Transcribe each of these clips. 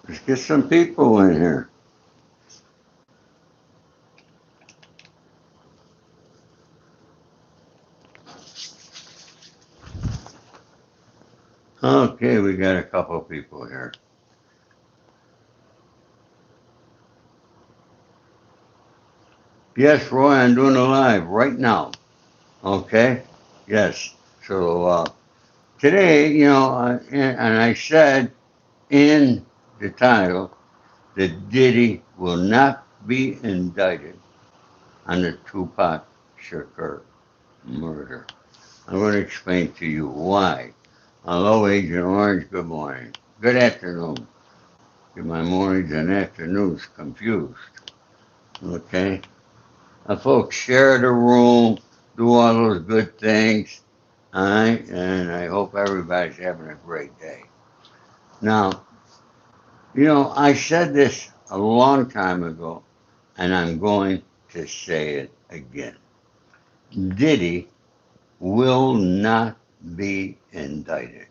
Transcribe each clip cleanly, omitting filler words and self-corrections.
Let's get some people in here. Okay, we got a couple people here. Yes, Roy, I'm doing a live right now. Okay? Yes. So today, and I said in the title that Diddy will not be indicted on the Tupac Shakur murder. I'm going to explain to you why. Hello, Agent Orange. Good morning. Good afternoon. Get my mornings and afternoons confused. Okay? Folks, share the room, do all those good things. All right? And I hope everybody's having a great day. Now, I said this a long time ago, and I'm going to say it again. Diddy will not be indicted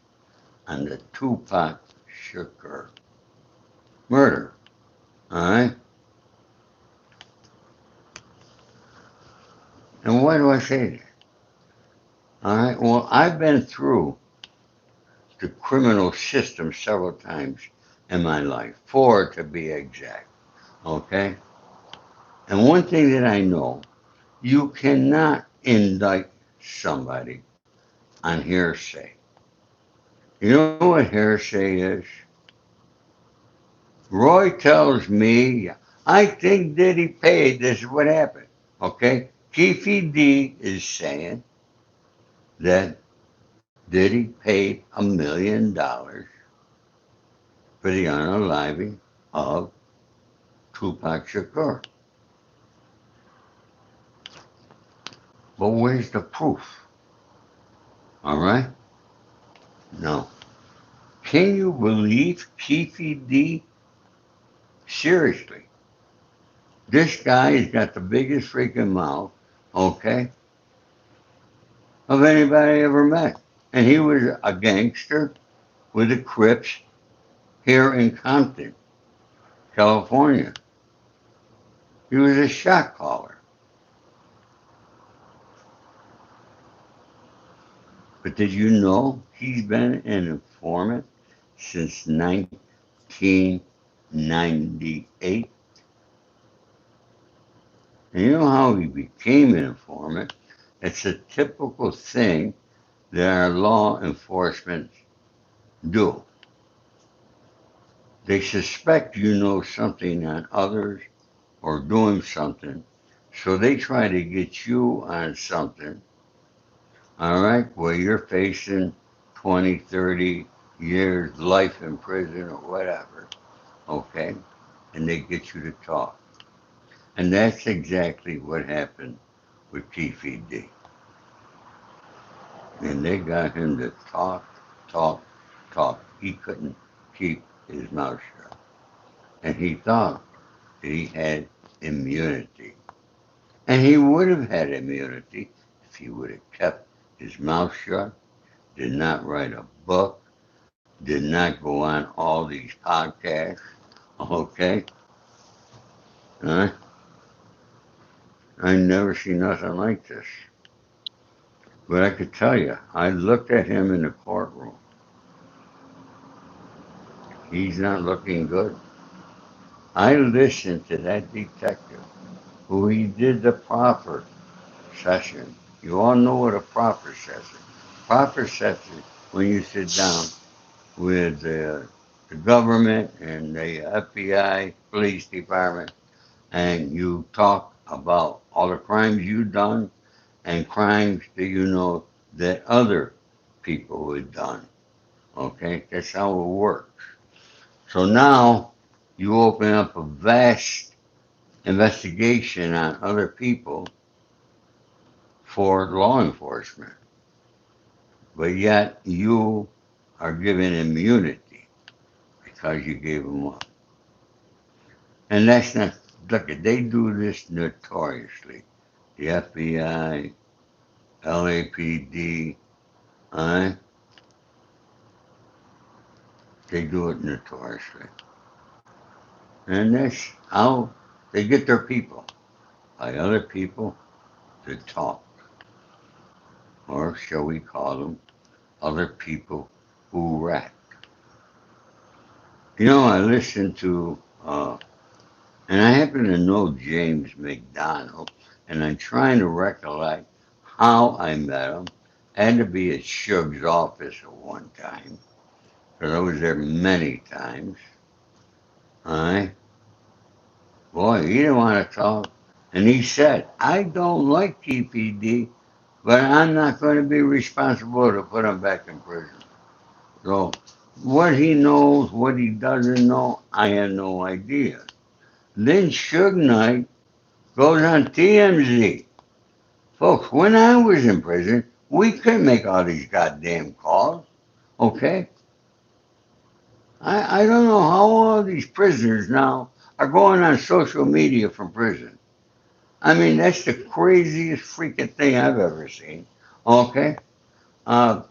on the Tupac Shakur murder. All right? And why do I say that? All right? Well, I've been through the criminal system several times in my life, four to be exact. Okay? And one thing that I know, you cannot indict somebody on hearsay. You know what hearsay is? Roy tells me, I think Diddy paid. This is what happened. Okay? Keefy D is saying that Diddy paid $1 million for the unaliving of Tupac Shakur. But where's the proof? All right? No. Can you believe Keefy D? Seriously. This guy has got the biggest freaking mouth, okay, of anybody I ever met. And he was a gangster with the Crips here in Compton, California. He was a shot caller. But did you know he's been an informant since 1998? And you know how he became an informant? It's a typical thing that our law enforcement do. They suspect you know something on others or doing something, so they try to get you on something, all right, where you're facing 20, 30 years life in prison or whatever, okay, and they get you to talk. And that's exactly what happened with Keefe D. And they got him to talk, talk, talk. He couldn't keep his mouth shut. And he thought that he had immunity. And he would have had immunity if he would have kept his mouth shut, did not write a book, did not go on all these podcasts. Okay? Uh, I never seen nothing like this. But I could tell you, I looked at him in the courtroom. He's not looking good. I listened to that detective who he did the proper session. You all know what a proper session. Proper session when you sit down with the government and the FBI, police department, and you talk about all the crimes you've done and crimes that you know that other people have done. Okay, that's how it works. So now you open up a vast investigation on other people for law enforcement, but yet you are given immunity because you gave them up. And that's not, look, they do this notoriously. The FBI, LAPD, uh, they do it notoriously. And that's how they get their people, by other people to talk, or shall we call them other people who rap. I listened to, and I happen to know James McDonald, and I'm trying to recollect how I met him. I had to be at Suge's office at one time, because I was there many times. All right? Boy, he didn't want to talk. And he said, I don't like TPD, but I'm not going to be responsible to put him back in prison. So, what he knows, what he doesn't know, I have no idea. Then Suge Knight goes on TMZ. Folks, when I was in prison, we couldn't make all these goddamn calls. Okay? I don't know how all these prisoners now are going on social media from prison. I mean, that's the craziest freaking thing I've ever seen. Okay?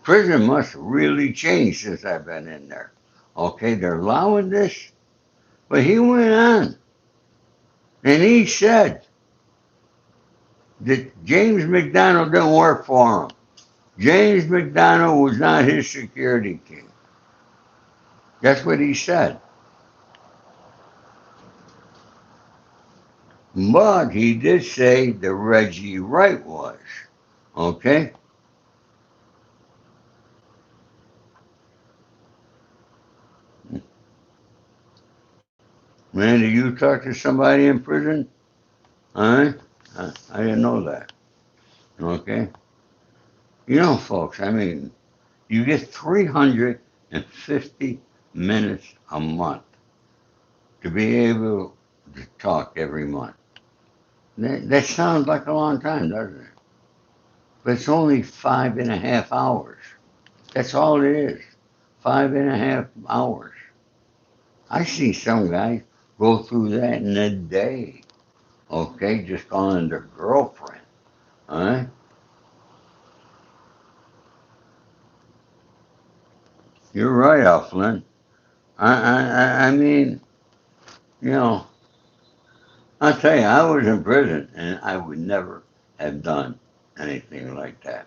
Prison must really change since I've been in there. Okay? They're allowing this. But he went on and he said that James McDonald didn't work for him. James McDonald was not his security team. That's what he said. But he did say that Reggie Wright was. Okay? Man, do you talk to somebody in prison? Huh? I didn't know that. Okay? Folks, I mean, you get 350 minutes a month to be able to talk every month. That sounds like a long time, doesn't it? But it's only 5.5 hours. That's all it is. 5.5 hours. I see some guys go through that in a day. Okay, just calling their girlfriend. All right? You're right, Alflin. I mean, you know, I'll tell you, I was in prison and I would never have done anything like that.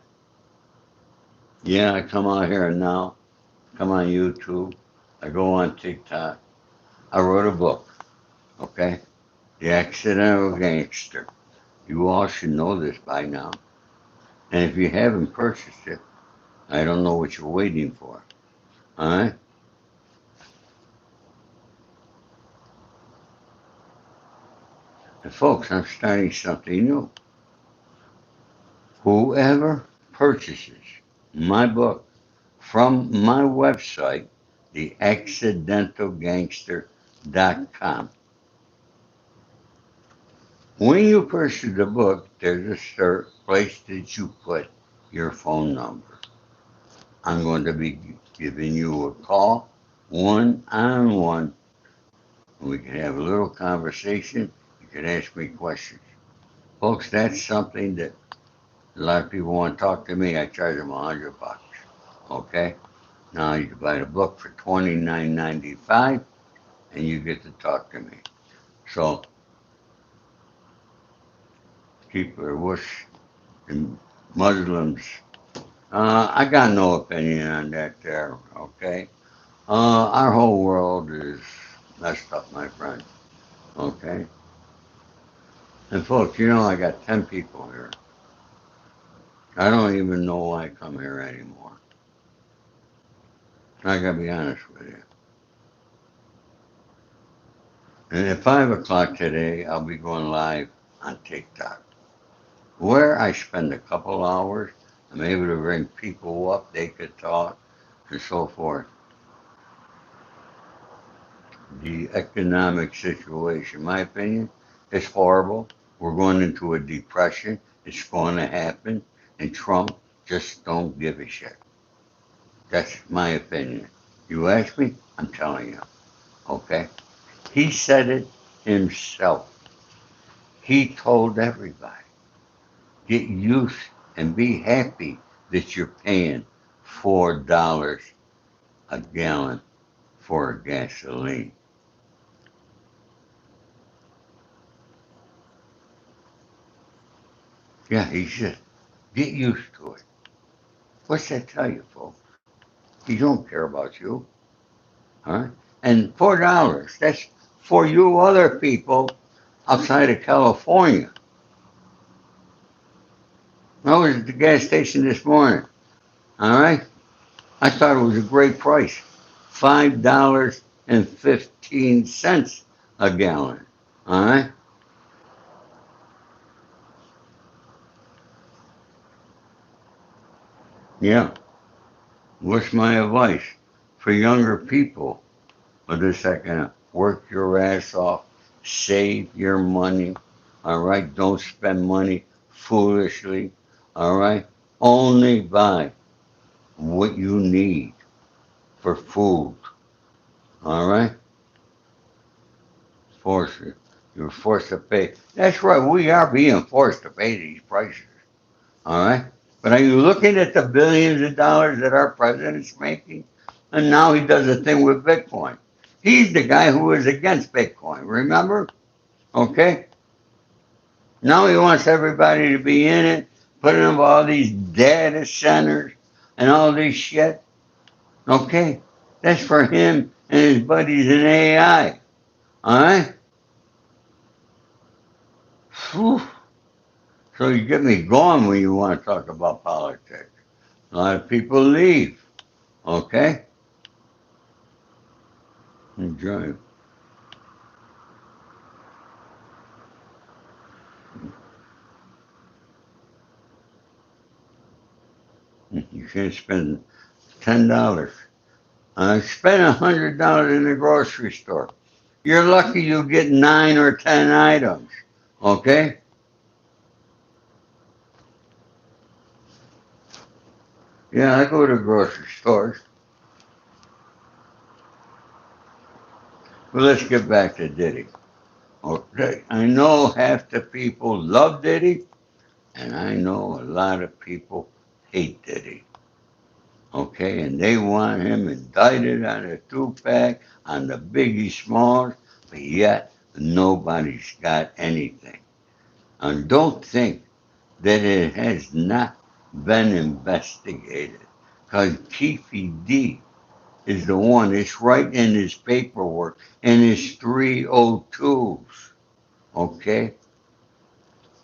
Yeah, I come out here now, come on YouTube, I go on TikTok. I wrote a book, okay? The Accidental Gangster. You all should know this by now. And if you haven't purchased it, I don't know what you're waiting for. All right? And folks, I'm starting something new. Whoever purchases my book from my website, theaccidentalgangster.com, when you purchase the book, there's a place that you put your phone number. I'm going to be giving you a call one on one. We can have a little conversation. You can ask me questions. Folks, that's something that a lot of people want to talk to me. I charge them $100. Okay? Now you can buy the book for $29.95 and you get to talk to me. So keep your wish and Muslims. I got no opinion on that there, okay? Our whole world is messed up, my friend. Okay? And folks, I got 10 people here. I don't even know why I come here anymore. I gotta be honest with you. And at 5 o'clock today, I'll be going live on TikTok, where I spend a couple hours. I'm able to bring people up, they could talk, and so forth. The economic situation, my opinion, is horrible. We're going into a depression. It's going to happen. And Trump just don't give a shit. That's my opinion. You ask me, I'm telling you. Okay? He said it himself. He told everybody, get used and be happy that you're paying $4 a gallon for gasoline. Yeah, he said, get used to it. What's that tell you, folks? He don't care about you. All right? And $4, that's for you other people outside of California. I was at the gas station this morning. All right? I thought it was a great price. $5.15 a gallon. All right? Yeah. What's my advice for younger people? Well, they're second, work your ass off, save your money. All right? Don't spend money foolishly. All right? Only buy what you need for food. All right? Force it. You're forced to pay. That's right. We are being forced to pay these prices. All right. But are you looking at the billions of dollars that our president's making? And now he does a thing with Bitcoin. He's the guy who was against Bitcoin. Remember? Okay. Now he wants everybody to be in it, putting up all these data centers and all this shit. Okay. That's for him and his buddies in AI. All right. Whew. So you get me going when you want to talk about politics. A lot of people leave. Okay? Enjoy. You can't spend $10. Spend $100 in the grocery store. You're lucky you get 9 or 10 items. Okay? Yeah, I go to grocery stores. But let's get back to Diddy. Okay. I know half the people love Diddy, and I know a lot of people hate Diddy. Okay, and they want him indicted on the Tupac, on the Biggie Smalls, but yet nobody's got anything. And don't think that it has not been investigated, because Keefy D is the one. It's right in his paperwork, in his 302s. Okay,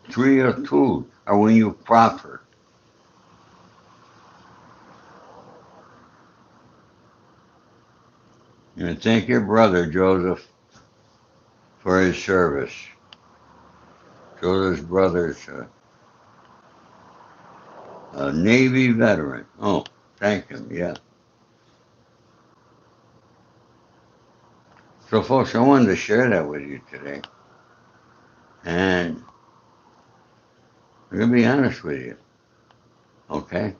302s are when you proffer. And thank your brother Joseph for his service. Joseph's brother's a Navy veteran. Oh, thank him. Yeah. So, folks, I wanted to share that with you today. And I'm going to be honest with you. Okay?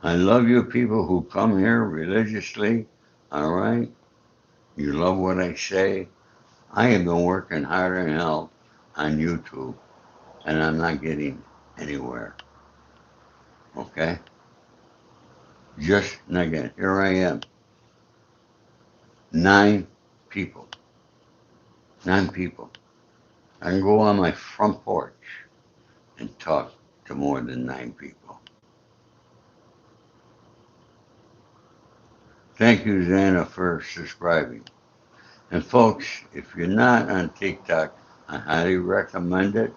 I love you people who come here religiously. All right? You love what I say. I have been working harder than hell on YouTube, and I'm not getting anywhere. Okay? Just not getting. Here I am. 9 people. 9 people. I can go on my front porch and talk to more than 9 people. Thank you, Xana, for subscribing. And folks, if you're not on TikTok, I highly recommend it.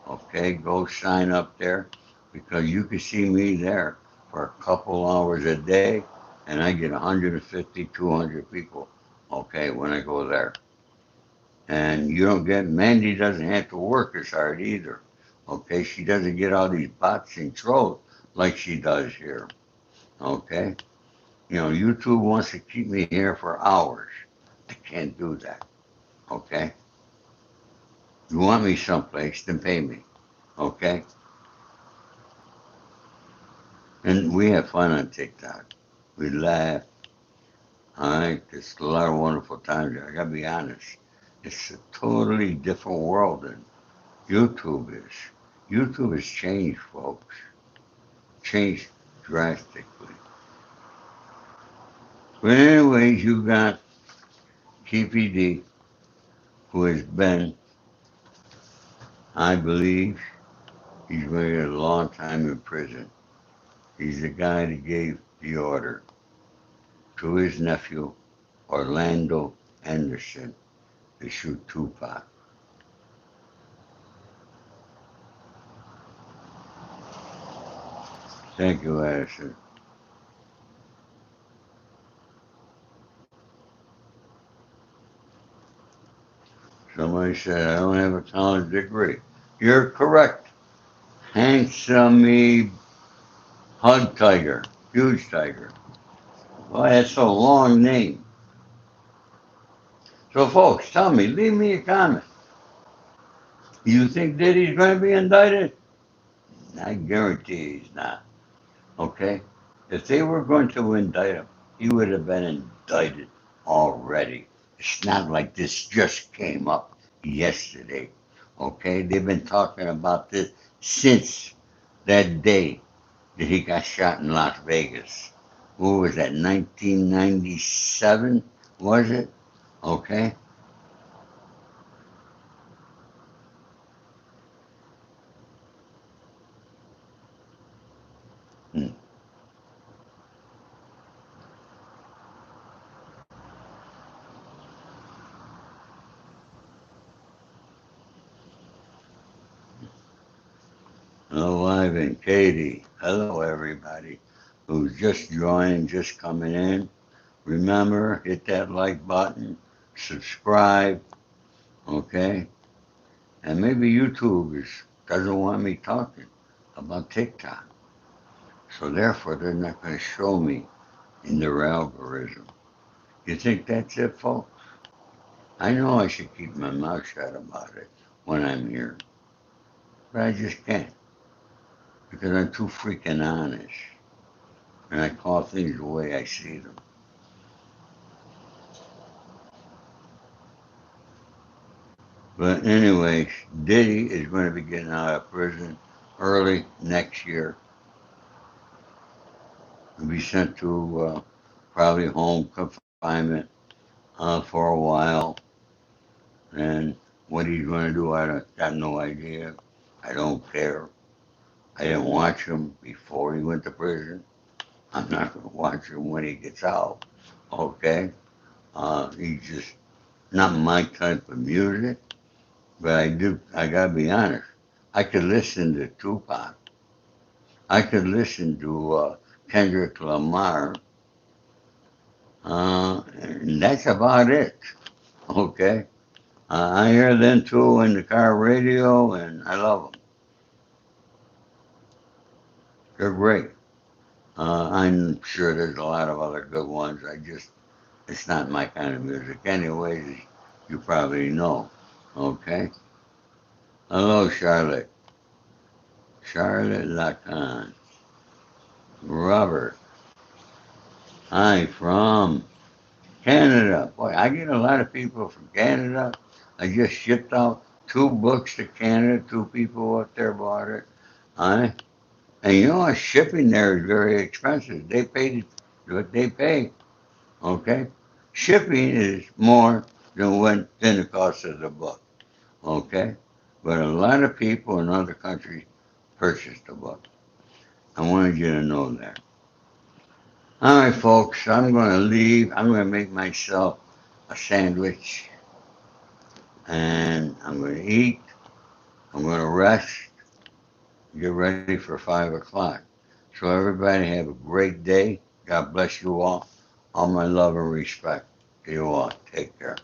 Okay, go sign up there because you can see me there for a couple hours a day, and I get 150, 200 people. Okay, when I go there, and you don't get Mandy doesn't have to work as hard either. Okay, she doesn't get all these bots and trolls like she does here. Okay, YouTube wants to keep me here for hours. I can't do that. Okay? You want me someplace, then pay me. Okay? And we have fun on TikTok. We laugh. All right? It's a lot of wonderful times there. I gotta be honest. It's a totally different world than YouTube is. YouTube has changed, folks. Changed drastically. But anyways, you got KPD, who has been I believe he's going to get a long time in prison. He's the guy that gave the order to his nephew, Orlando Anderson, to shoot Tupac. Thank you, Addison. Somebody said, I don't have a college degree. You're correct. Handsome Hug Tiger. Huge Tiger. Well, that's a long name. So, folks, tell me, leave me a comment. You think Diddy's going to be indicted? I guarantee he's not. Okay? If they were going to indict him, he would have been indicted already. It's not like this just came up yesterday. Okay? They've been talking about this since that day that he got shot in Las Vegas. What was that, 1997? Was it? Okay? Hmm. Hello, Ivan, Katie. Hello, everybody who's just joining, just coming in. Remember, hit that like button, subscribe, okay? And maybe doesn't want me talking about TikTok. So therefore, they're not going to show me in their algorithm. You think that's it, folks? I know I should keep my mouth shut about it when I'm here, but I just can't because I'm too freaking honest and I call things the way I see them. But anyway, Diddy is going to be getting out of prison early next year. He'll be sent to probably home confinement for a while. And what he's going to do, I got no idea. I don't care. I didn't watch him before he went to prison. I'm not going to watch him when he gets out. Okay? He's just not my type of music. But I got to be honest. I could listen to Tupac. I could listen to Kendrick Lamar, and that's about it. Okay, I hear them too in the car radio, and I love them. They're great. I'm sure there's a lot of other good ones. It's not my kind of music, anyways. You probably know. Okay. Hello, Charlotte. Charlotte Lacan. Robert. Hi from Canada. Boy, I get a lot of people from Canada. I just shipped out 2 books to Canada. 2 people up there bought it. I and you know what? Shipping there is very expensive. They pay what they pay. Okay, shipping is more than the cost of the book. Okay, but a lot of people in other countries purchase the book. I wanted you to know that. All right, folks. I'm going to leave. I'm going to make myself a sandwich and I'm going to eat. I'm going to rest, get ready for 5 o'clock. So everybody have a great day. God bless you all. All my love and respect to you all. Take care.